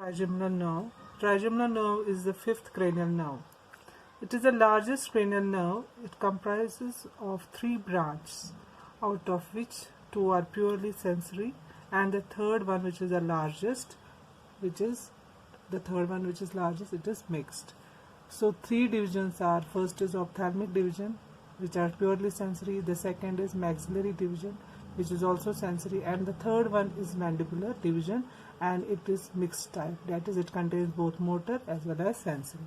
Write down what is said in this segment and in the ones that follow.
Trigeminal nerve. Trigeminal nerve is the fifth cranial nerve. It is the largest cranial nerve. It comprises of three branches, out of which two are purely sensory, and the third one, which is the largest, it is mixed. So three divisions are: first is ophthalmic division, which are purely sensory; the second is maxillary division, which is also sensory, and the third one is mandibular division, and it is mixed type, that is, it contains both motor as well as sensory.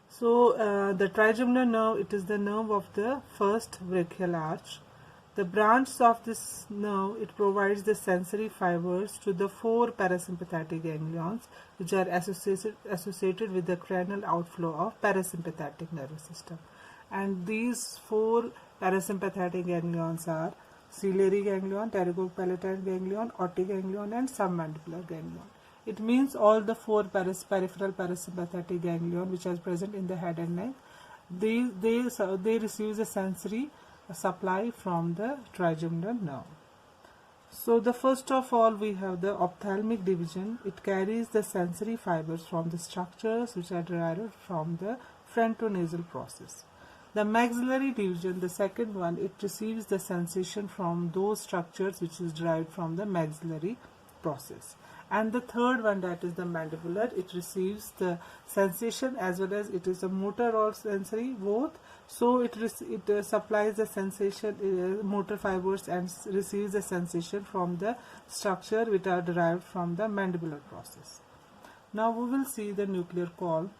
So the trigeminal nerve, it is the nerve of the first brachial arch. The branch of this nerve, it provides the sensory fibers to the four parasympathetic ganglions, which are associated with the cranial outflow of parasympathetic nervous system. And these four parasympathetic ganglions are ciliary ganglion, pterygopalatine ganglion, otic ganglion, and submandibular ganglion. It means all the four peripheral parasympathetic ganglion which are present in the head and neck, they receive the sensory supply from the trigeminal nerve. So the first of all, we have the ophthalmic division. It carries the sensory fibers from the structures which are derived from the frontonasal process. The maxillary division, the second one, it receives the sensation from those structures which is derived from the maxillary process. And the third one, that is the mandibular, it receives the sensation as well as it is a motor or sensory both. So it supplies the sensation, motor fibers, and receives the sensation from the structure which are derived from the mandibular process. Now we will see the nuclear column.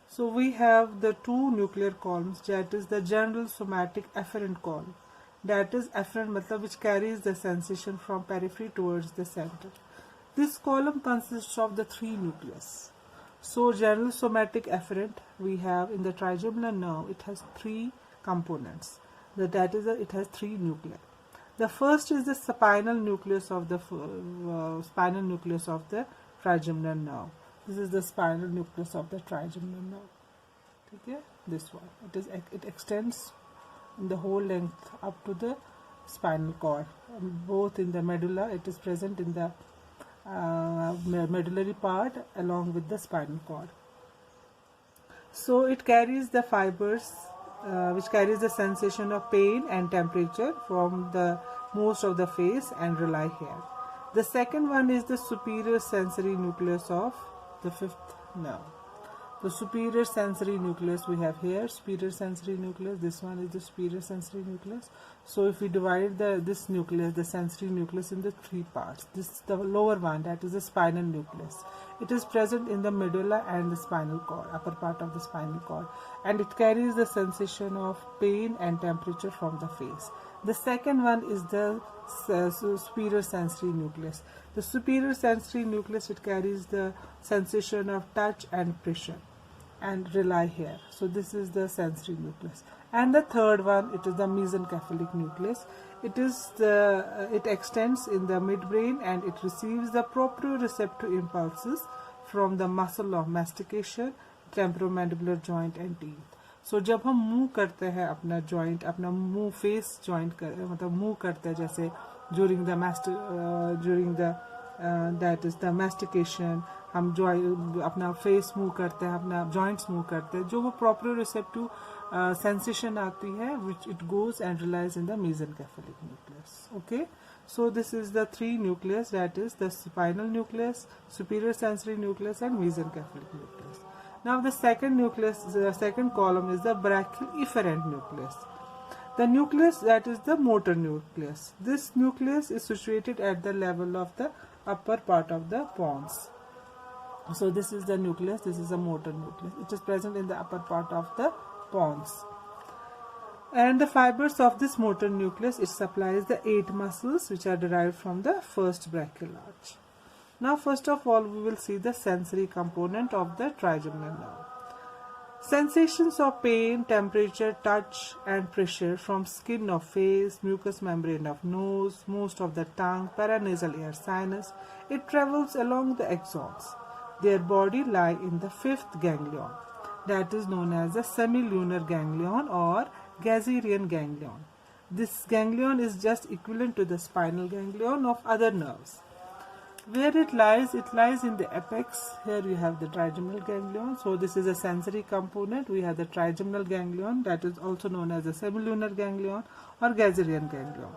So we have the two nuclear columns, that is the general somatic afferent column. That is afferent matlab which carries the sensation from periphery towards the center. This column consists of the three nucleus. So general somatic afferent we have in the trigeminal nerve, it has three components. It has three nuclei. The first is the spinal nucleus of the trigeminal nerve. This is the spinal nucleus of the trigeminal nerve. Okay, this one. It extends in the whole length up to the spinal cord. Both in the medulla, it is present in the medullary part along with the spinal cord. So it carries the fibers which carries the sensation of pain and temperature from the most of the face and rely here. The second one is the superior sensory nucleus of the fifth nerve. The superior sensory nucleus we have here, superior sensory nucleus, this one is the superior sensory nucleus. So if we divide this nucleus, the sensory nucleus, in the three parts, this is the lower one, that is the spinal nucleus. It is present in the medulla and the spinal cord, upper part of the spinal cord, and it carries the sensation of pain and temperature from the face. The second one is the superior sensory nucleus. The superior sensory nucleus, it carries the sensation of touch and pressure and rely here. So this is the sensory nucleus. And the third one, it is the mesencephalic nucleus. It extends in the midbrain and it receives the proprioceptive impulses from the muscle of mastication, temporomandibular joint and teeth. So जब हम move करते हैं अपना joint, अपना मुंह face joint कर मतलब move करते हैं, जैसे during the mastication, हम अपना फेस मूव करते हैं, अपना जॉइंट्स मूव करते हैं, जो वो proprioceptive sensation आती है, which it goes and relies in the mesencephalic nucleus. Okay, so this is the three nucleus, that is the spinal nucleus, superior sensory nucleus, and mesencephalic nucleus. Now the second nucleus, the second column, is the brachial efferent nucleus. The nucleus, that is the motor nucleus. This nucleus is situated at the level of the upper part of the pons. So this is the nucleus, this is the motor nucleus. It is present in the upper part of the pons. And the fibers of this motor nucleus, it supplies the 8 muscles which are derived from the first brachial arch. Now first of all, we will see the sensory component of the trigeminal nerve. Sensations of pain, temperature, touch and pressure from skin of face, mucous membrane of nose, most of the tongue, paranasal air sinus, it travels along the axons. Their body lie in the fifth ganglion, that is known as the semilunar ganglion or Gazerian ganglion. This ganglion is just equivalent to the spinal ganglion of other nerves. Where it lies in the apex. Here you have the trigeminal ganglion. So this is a sensory component. We have the trigeminal ganglion, that is also known as the semilunar ganglion or Gazerian ganglion.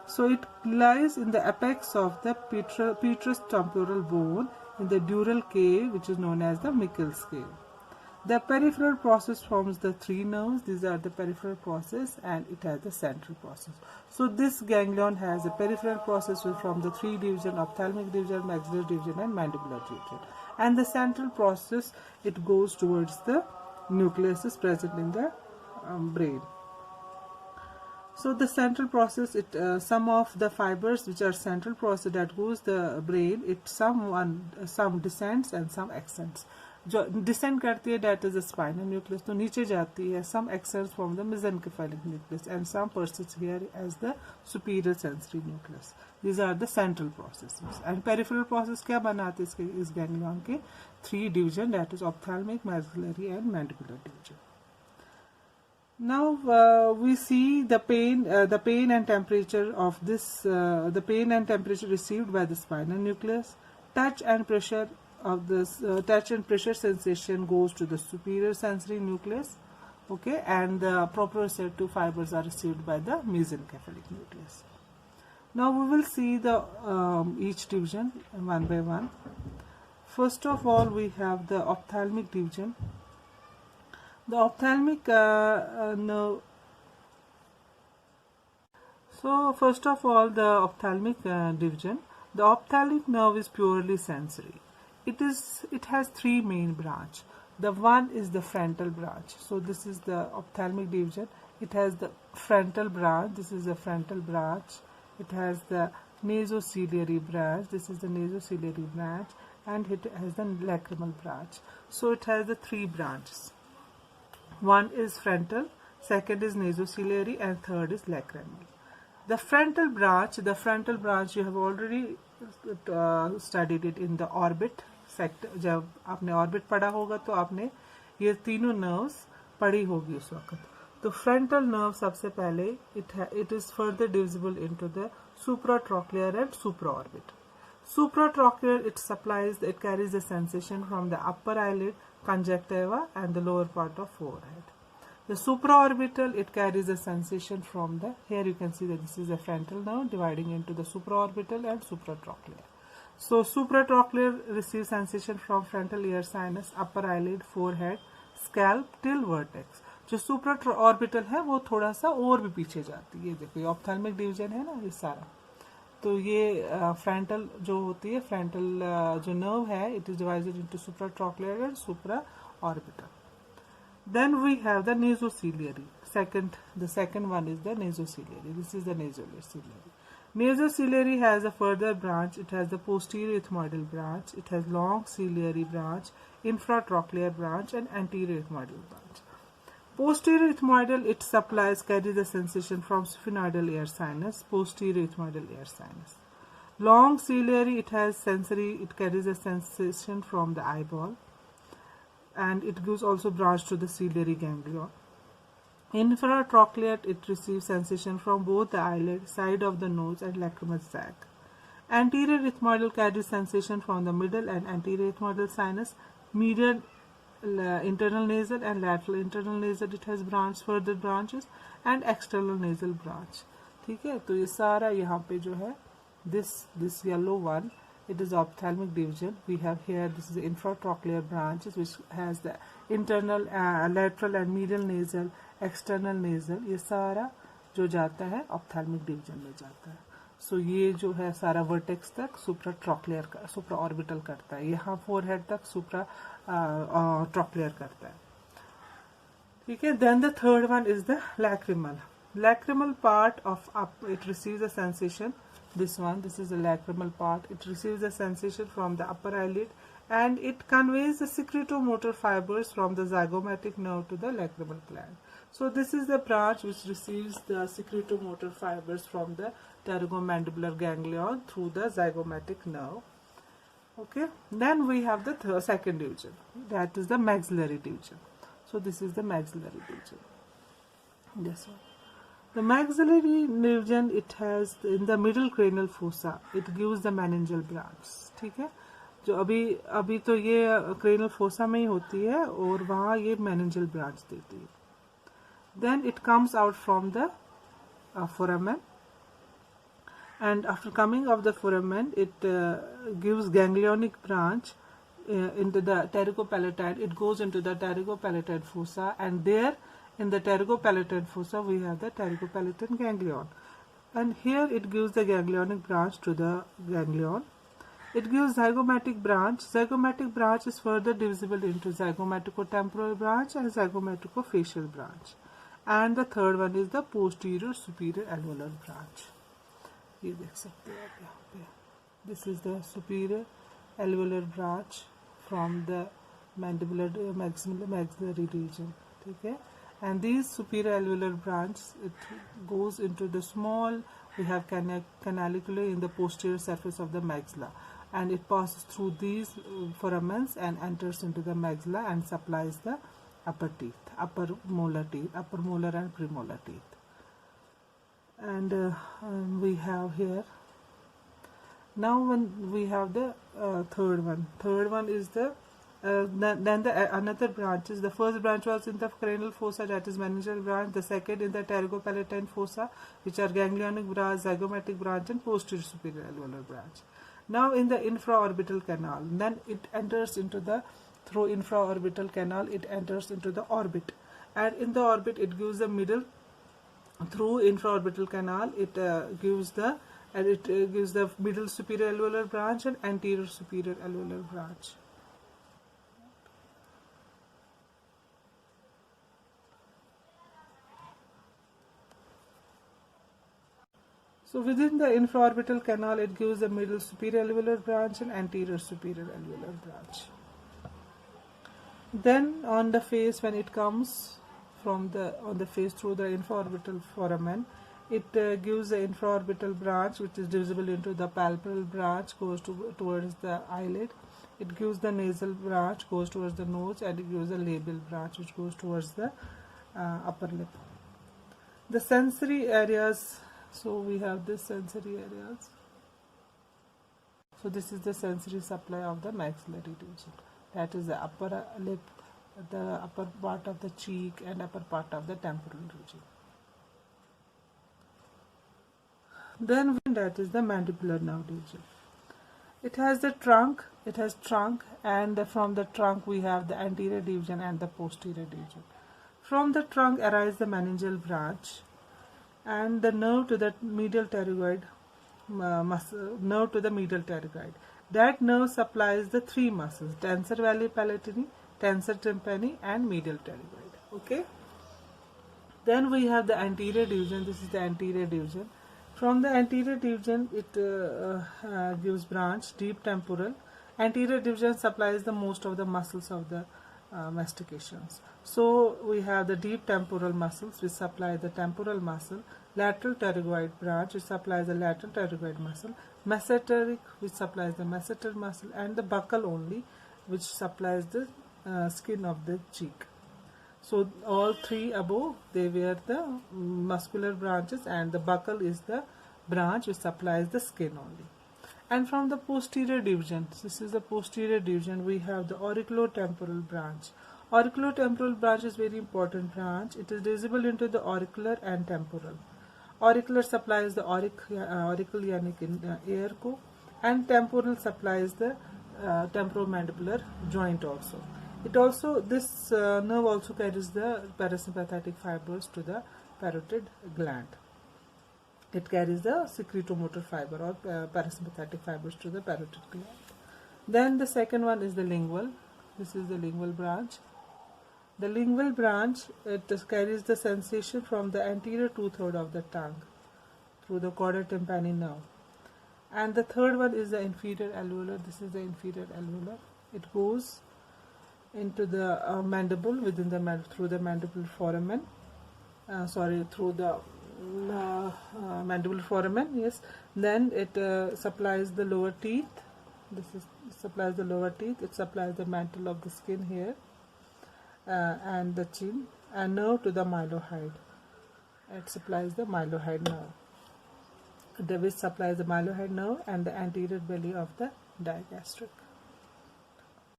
So it lies in the apex of the petrous temporal bone in the dural cave, which is known as the Michel's cave. The peripheral process forms the three nerves. These are the peripheral process, and it has the central process. So this ganglion has a peripheral process from the three division: ophthalmic division, maxillary division, and mandibular division. And the central process, it goes towards the nucleus is present in the brain. So the central process, some of the fibers which are central process that goes the brain, some descends and some ascends. जो descend करती है that is the spinal nucleus, तो नीचे जाती है. Some ascends from the mesencephalic nucleus and some persists here as the superior sensory nucleus. These are the central processes. And peripheral process क्या बनाते हैं इस ganglion के? Three division, that is ophthalmic, maxillary and mandibular division. Now we see the pain and temperature of this, the pain and temperature received by the spinal nucleus. Touch and pressure of this touch and pressure sensation goes to the superior sensory nucleus, okay, and the proprioceptive fibers are received by the mesencephalic nucleus. Now we will see the each division one by one. First of all, we have the ophthalmic division. The ophthalmic nerve. So first of all, the ophthalmic division. The ophthalmic nerve is purely sensory. It has three main branch. The one is the frontal branch. So this is the ophthalmic division. It has the frontal branch. This is the frontal branch. It has the nasociliary branch. This is the nasociliary branch, and it has the lacrimal branch. So it has the three branches. One is frontal, second is nasociliary, and third is lacrimal. The frontal branch you have already studied it in the orbit sector. जब आपने orbit पढ़ा होगा तो आपने ये तीनों nerves पढ़ी होगी उस वक्त. तो फ्रंटल नर्व सबसे पहले it is further divisible into the supratrochlear and supraorbital. Supratrochlear, it carries the sensation from the upper eyelid, conjunctiva, and the lower part of forehead. The supraorbital, it carries the sensation from the, here you can see that this is the frontal nerve dividing into the supraorbital and supratrochlear. So supratrochlear receives sensation from frontal ear sinus, upper eyelid, forehead, scalp till vertex. जो supraorbital है वो थोड़ा सा और भी पीछे जाती है. ये देखो ये ऑप्थेल्मिक डिवीजन है ना ये सारा. तो ये फ्रंटल जो होती है, फ्रंटल जो नर्व है, it is divided into supratrochlear and supraorbital. Then we have the nasociliary. The second one is the nasociliary. This is the nasociliary. Nasociliary has a further branch. It has the posterior ethmoidal branch. It has long ciliary branch, infratrochlear branch, and anterior ethmoidal branch. Posterior ethmoidal, it carries the sensation from sphenoidal ear sinus, posterior ethmoidal ear sinus. Long ciliary, it carries a sensation from the eyeball, and it gives also branch to the ciliary ganglion. Infratrochlear, it receives sensation from both the eyelid, side of the nose, and lacrimal sac. Anterior ethmoidal carries sensation from the middle and anterior ethmoidal sinus, medial internal nasal and lateral internal nasal. It has further branches, and external nasal branch. ठीक है, तो ये सारा यहाँ पे जो है this yellow one, it is ophthalmic division. We have here, this is the infratrochlear branches which has the internal, lateral and medial nasal, external nasal. ये सारा जो जाता है ophthalmic division में जाता है. So ये जो है सारा vertex तक supratrochlear का supraorbital करता है. यहाँ forehead तक supratrochlear करता है. ठीक है. Then the third one is the lacrimal. Lacrimal part of it receives a sensation. This is the lacrimal part. It receives a sensation from the upper eyelid, and it conveys the secretomotor fibers from the zygomatic nerve to the lacrimal gland. So this is the branch which receives the secretomotor fibers from the pterygomandibular ganglion through the zygomatic nerve. Okay. Then we have the second division. That is the maxillary division. So this is the maxillary division. This one. The maxillary region, it has in the middle cranial fossa, it gives the meningeal branch. ठीक है, जो अभी अभी तो ये cranial fossa में ही होती है और वहाँ ये meningeal branch देती है. Then it comes out from the foramen, and after coming of the foramen, it gives ganglionic branch into the pterygopalatine. It goes into the pterygopalatine fossa, and there in the pterygopalatine fossa we have the pterygopalatine ganglion, and here it gives the ganglionic branch to the ganglion. It gives zygomatic branch. Zygomatic branch is further divisible into zygomatico-temporal branch and zygomatico-facial branch, and the third one is the posterior superior alveolar branch. ये देख सकते हैं आप यहाँ पे. This is the superior alveolar branch from the mandibular maxillary region. ठीक है, and these superior alveolar branch, it goes into the small, we have canaliculi in the posterior surface of the maxilla, and it passes through these foramens and enters into the maxilla and supplies the upper teeth, upper molar and premolar teeth. And we have here now when we have the third one is the then the another branches. The first branch was in the cranial fossa, that is meningeal branch. The second in the pterygopalatine fossa, which are ganglionic branch, zygomatic branch, and posterior superior alveolar branch. Now in the infraorbital canal, then it enters into the, through infraorbital canal it enters into the orbit, and in the orbit it gives the middle, through infraorbital canal it gives the middle superior alveolar branch and anterior superior alveolar branch. So within the infraorbital canal it gives the middle superior alveolar branch and anterior superior alveolar branch. Then on the face, when it comes from on the face through the infraorbital foramen, it gives the infraorbital branch, which is divisible into the palpebral branch, goes towards the eyelid. It gives the nasal branch, goes towards the nose, and it gives the labial branch, which goes towards the upper lip. The sensory areas, so we have this sensory areas. So this is the sensory supply of the maxillary region. That is the upper lip, the upper part of the cheek, and upper part of the temporal region. Then that is the mandibular nerve region. It has the trunk, and from the trunk we have the anterior division and the posterior division. From the trunk arises the meningeal branch and the nerve to the medial pterygoid nerve to the medial pterygoid. That nerve supplies the three muscles: tensor valli palatini, tensor tympani, and medial pterygoid. Okay. Then we have the anterior division. This is the anterior division. From the anterior division, it gives branch, deep temporal. Anterior division supplies the most of the muscles of the mastications. So we have the deep temporal muscles, which supply the temporal muscle, lateral pterygoid branch, which supplies the lateral pterygoid muscle, mesenteric, which supplies the masseter muscle, and the buccal only, which supplies the skin of the cheek. So all three above, they were the muscular branches, and the buccal is the branch which supplies the skin only. And from the posterior division, this is the posterior division, we have the auriculotemporal branch. Auriculotemporal branch is very important branch. It is divisible into the auricular and temporal. Auricular supplies the auricle yani in ear ko, and temporal supplies the temporomandibular joint also. It also, this nerve also carries the parasympathetic fibers to the parotid gland. It carries the secretomotor fiber or parasympathetic fibers to the parotid gland. Then the second one is the lingual. This is the lingual branch. The lingual branch, it carries the sensation from the anterior two-thirds of the tongue through the chorda tympani nerve. And the third one is the inferior alveolar. This is the inferior alveolar. It goes into the mandible within the through the mandibular foramen. Through the mandibular foramen. Yes. Then it supplies the lower teeth. Supplies the lower teeth. It supplies the mantle of the skin here and the chin, and nerve to the mylohide. It supplies the mylohyoid nerve. The which supplies the mylohyoid nerve and the anterior belly of the digastric.